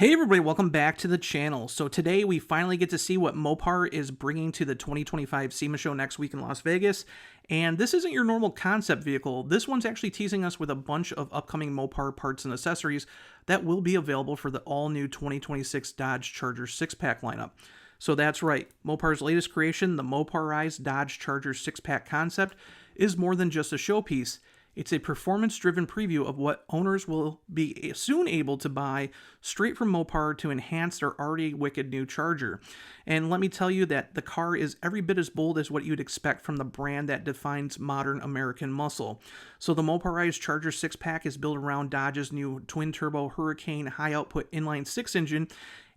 Hey everybody, welcome back to the channel. So today we finally get to see what Mopar is bringing to the 2025 SEMA show next week in Las Vegas. And this isn't your normal concept vehicle. This one's actually teasing us with a bunch of upcoming Mopar parts and accessories that will be available for the all-new 2026 Dodge Charger 6-pack lineup. So that's right, Mopar's latest creation, the Moparized Dodge Charger 6-pack concept, is more than just a showpiece. It's a performance-driven preview of what owners will be soon able to buy straight from Mopar to enhance their already wicked new Charger. And let me tell you that the car is every bit as bold as what you'd expect from the brand that defines modern American muscle. So the Moparized Charger 6-pack is built around Dodge's new twin-turbo Hurricane high-output inline-6 engine,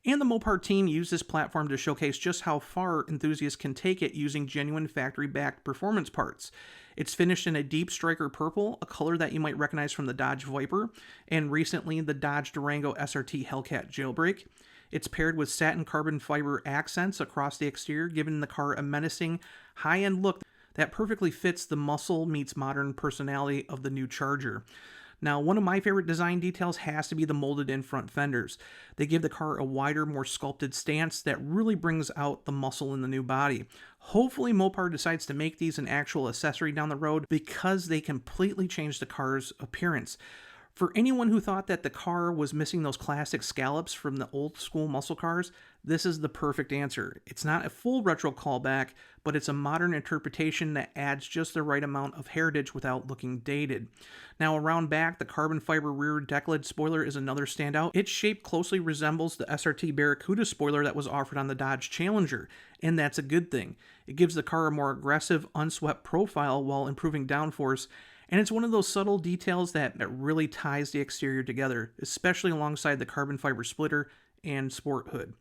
and the Mopar team used this platform to showcase just how far enthusiasts can take it using genuine factory-backed performance parts. It's finished in a deep striker purple, a color that you might recognize from the Dodge Viper, and recently the Dodge Durango SRT Hellcat Jailbreak. It's paired with satin carbon fiber accents across the exterior, giving the car a menacing, high-end look that perfectly fits the muscle meets modern personality of the new Charger. Now, one of my favorite design details has to be the molded-in front fenders. They give the car a wider, more sculpted stance that really brings out the muscle in the new body. Hopefully, Mopar decides to make these an actual accessory down the road because they completely change the car's appearance. For anyone who thought that the car was missing those classic scallops from the old school muscle cars, this is the perfect answer. It's not a full retro callback, but it's a modern interpretation that adds just the right amount of heritage without looking dated. Now around back, the carbon fiber rear deck lid spoiler is another standout. Its shape closely resembles the SRT Barracuda spoiler that was offered on the Dodge Challenger, and that's a good thing. It gives the car a more aggressive, unswept profile while improving downforce. And it's one of those subtle details that really ties the exterior together, especially alongside the carbon fiber splitter and sport hood.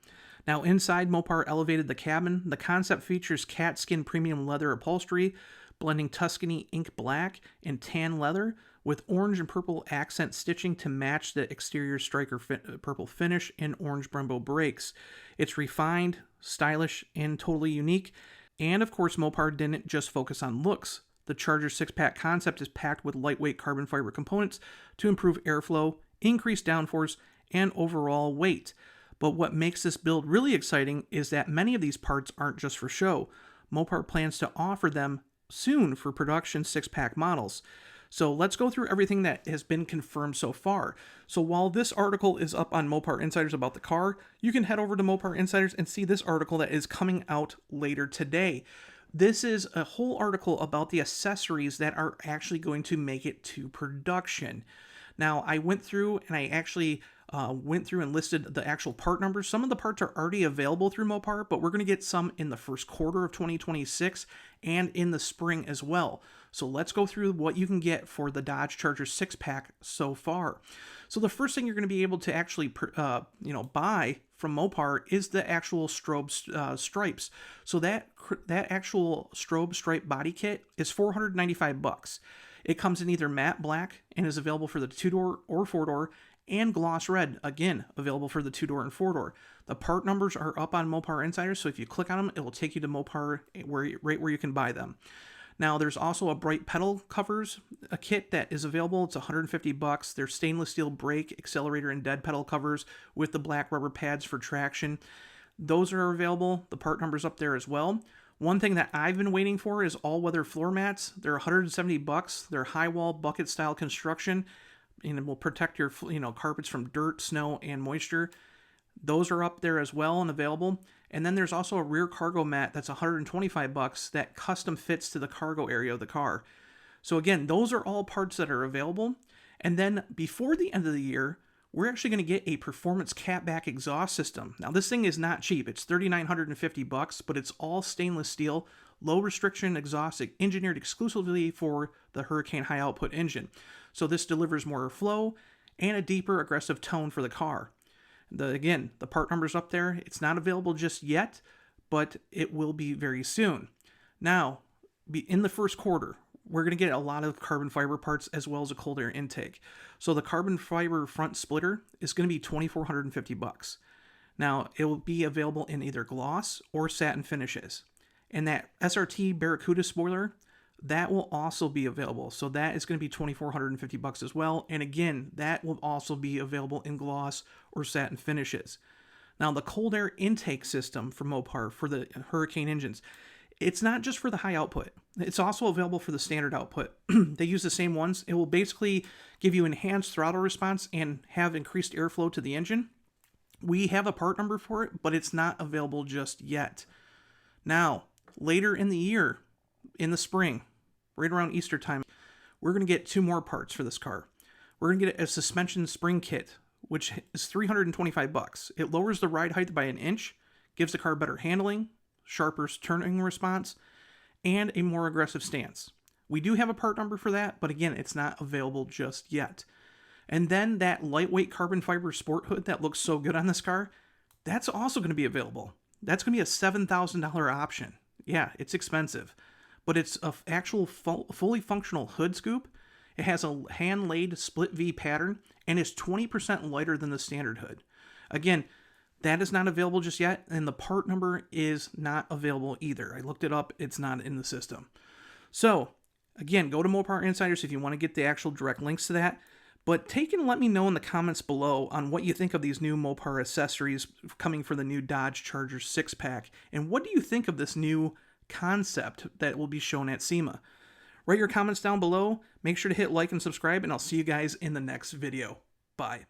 Now inside, Mopar elevated the cabin. The concept features cat skin premium leather upholstery, blending Tuscany ink black and tan leather with orange and purple accent stitching to match the exterior striker purple finish and orange Brembo brakes. It's refined, stylish, and totally unique. And of course, Mopar didn't just focus on looks. The Charger 6-pack concept is packed with lightweight carbon fiber components to improve airflow, increase downforce, and overall weight. But what makes this build really exciting is that many of these parts aren't just for show. Mopar plans to offer them soon for production 6-pack models. So let's go through everything that has been confirmed so far. So while this article is up on Mopar Insiders about the car, you can head over to Mopar Insiders and see this article that is coming out later today. This is a whole article about the accessories that are actually going to make it to production. Now, I went through and I actually went through and listed the actual part numbers. Some of the parts are already available through Mopar, but we're going to get some in the first quarter of 2026 and in the spring as well. So let's go through what you can get for the Dodge Charger 6-pack so far. So the first thing you're going to be able to actually buy from Mopar is the actual strobe stripes. So that actual strobe stripe body kit is $495. It comes in either matte black and is available for the 2-door or 4-door, and gloss red, again, available for the 2-door and 4-door. The part numbers are up on Mopar Insiders, so if you click on them, it will take you to Mopar right where you can buy them. Now, there's also a bright pedal covers, a kit that is available. It's $150. They're stainless steel brake, accelerator, and dead pedal covers with the black rubber pads for traction. Those are available. The part number's up there as well. One thing that I've been waiting for is all-weather floor mats. They're $170. They're high-wall bucket-style construction, and it will protect your carpets from dirt, snow, and moisture. Those are up there as well and available. And then there's also a rear cargo mat that's $125 that custom fits to the cargo area of the car. So again, those are all parts that are available. And then before the end of the year, we're actually going to get a performance catback exhaust system. Now this thing is not cheap. It's $3,950, but it's all stainless steel, low restriction exhaust engineered exclusively for the Hurricane high output engine. So this delivers more flow and a deeper aggressive tone for the car. Again, the part number's up there. It's not available just yet, but it will be very soon. Now, in the first quarter, we're going to get a lot of carbon fiber parts as well as a cold air intake. So the carbon fiber front splitter is going to be $2,450. Now, it will be available in either gloss or satin finishes. And that SRT Barracuda spoiler, that will also be available. So that is going to be $2,450 as well. And again, that will also be available in gloss or satin finishes. Now, the cold air intake system from Mopar for the Hurricane engines, it's not just for the high output. It's also available for the standard output. They use the same ones. It will basically give you enhanced throttle response and have increased airflow to the engine. We have a part number for it, but it's not available just yet. Now, later in the year, in the spring, right around Easter time, we're going to get 2 more parts for this car. We're going to get a suspension spring kit, which is $325. It lowers the ride height by 1 inch, gives the car better handling, sharper turning response, and a more aggressive stance. We do have a part number for that, but again, it's not available just yet. And then that lightweight carbon fiber sport hood that looks so good on this car, that's also going to be available. That's going to be a $7,000 option. Yeah, it's expensive, but it's an actual fully functional hood scoop. It has a hand-laid split V pattern and is 20% lighter than the standard hood. Again, that is not available just yet, and the part number is not available either. I looked it up. It's not in the system. So, again, go to Mopar Insiders if you want to get the actual direct links to that. But take and let me know in the comments below on what you think of these new Mopar accessories coming for the new Dodge Charger 6-pack. And what do you think of this new concept that will be shown at SEMA? Write your comments down below. Make sure to hit like and subscribe, and I'll see you guys in the next video. Bye.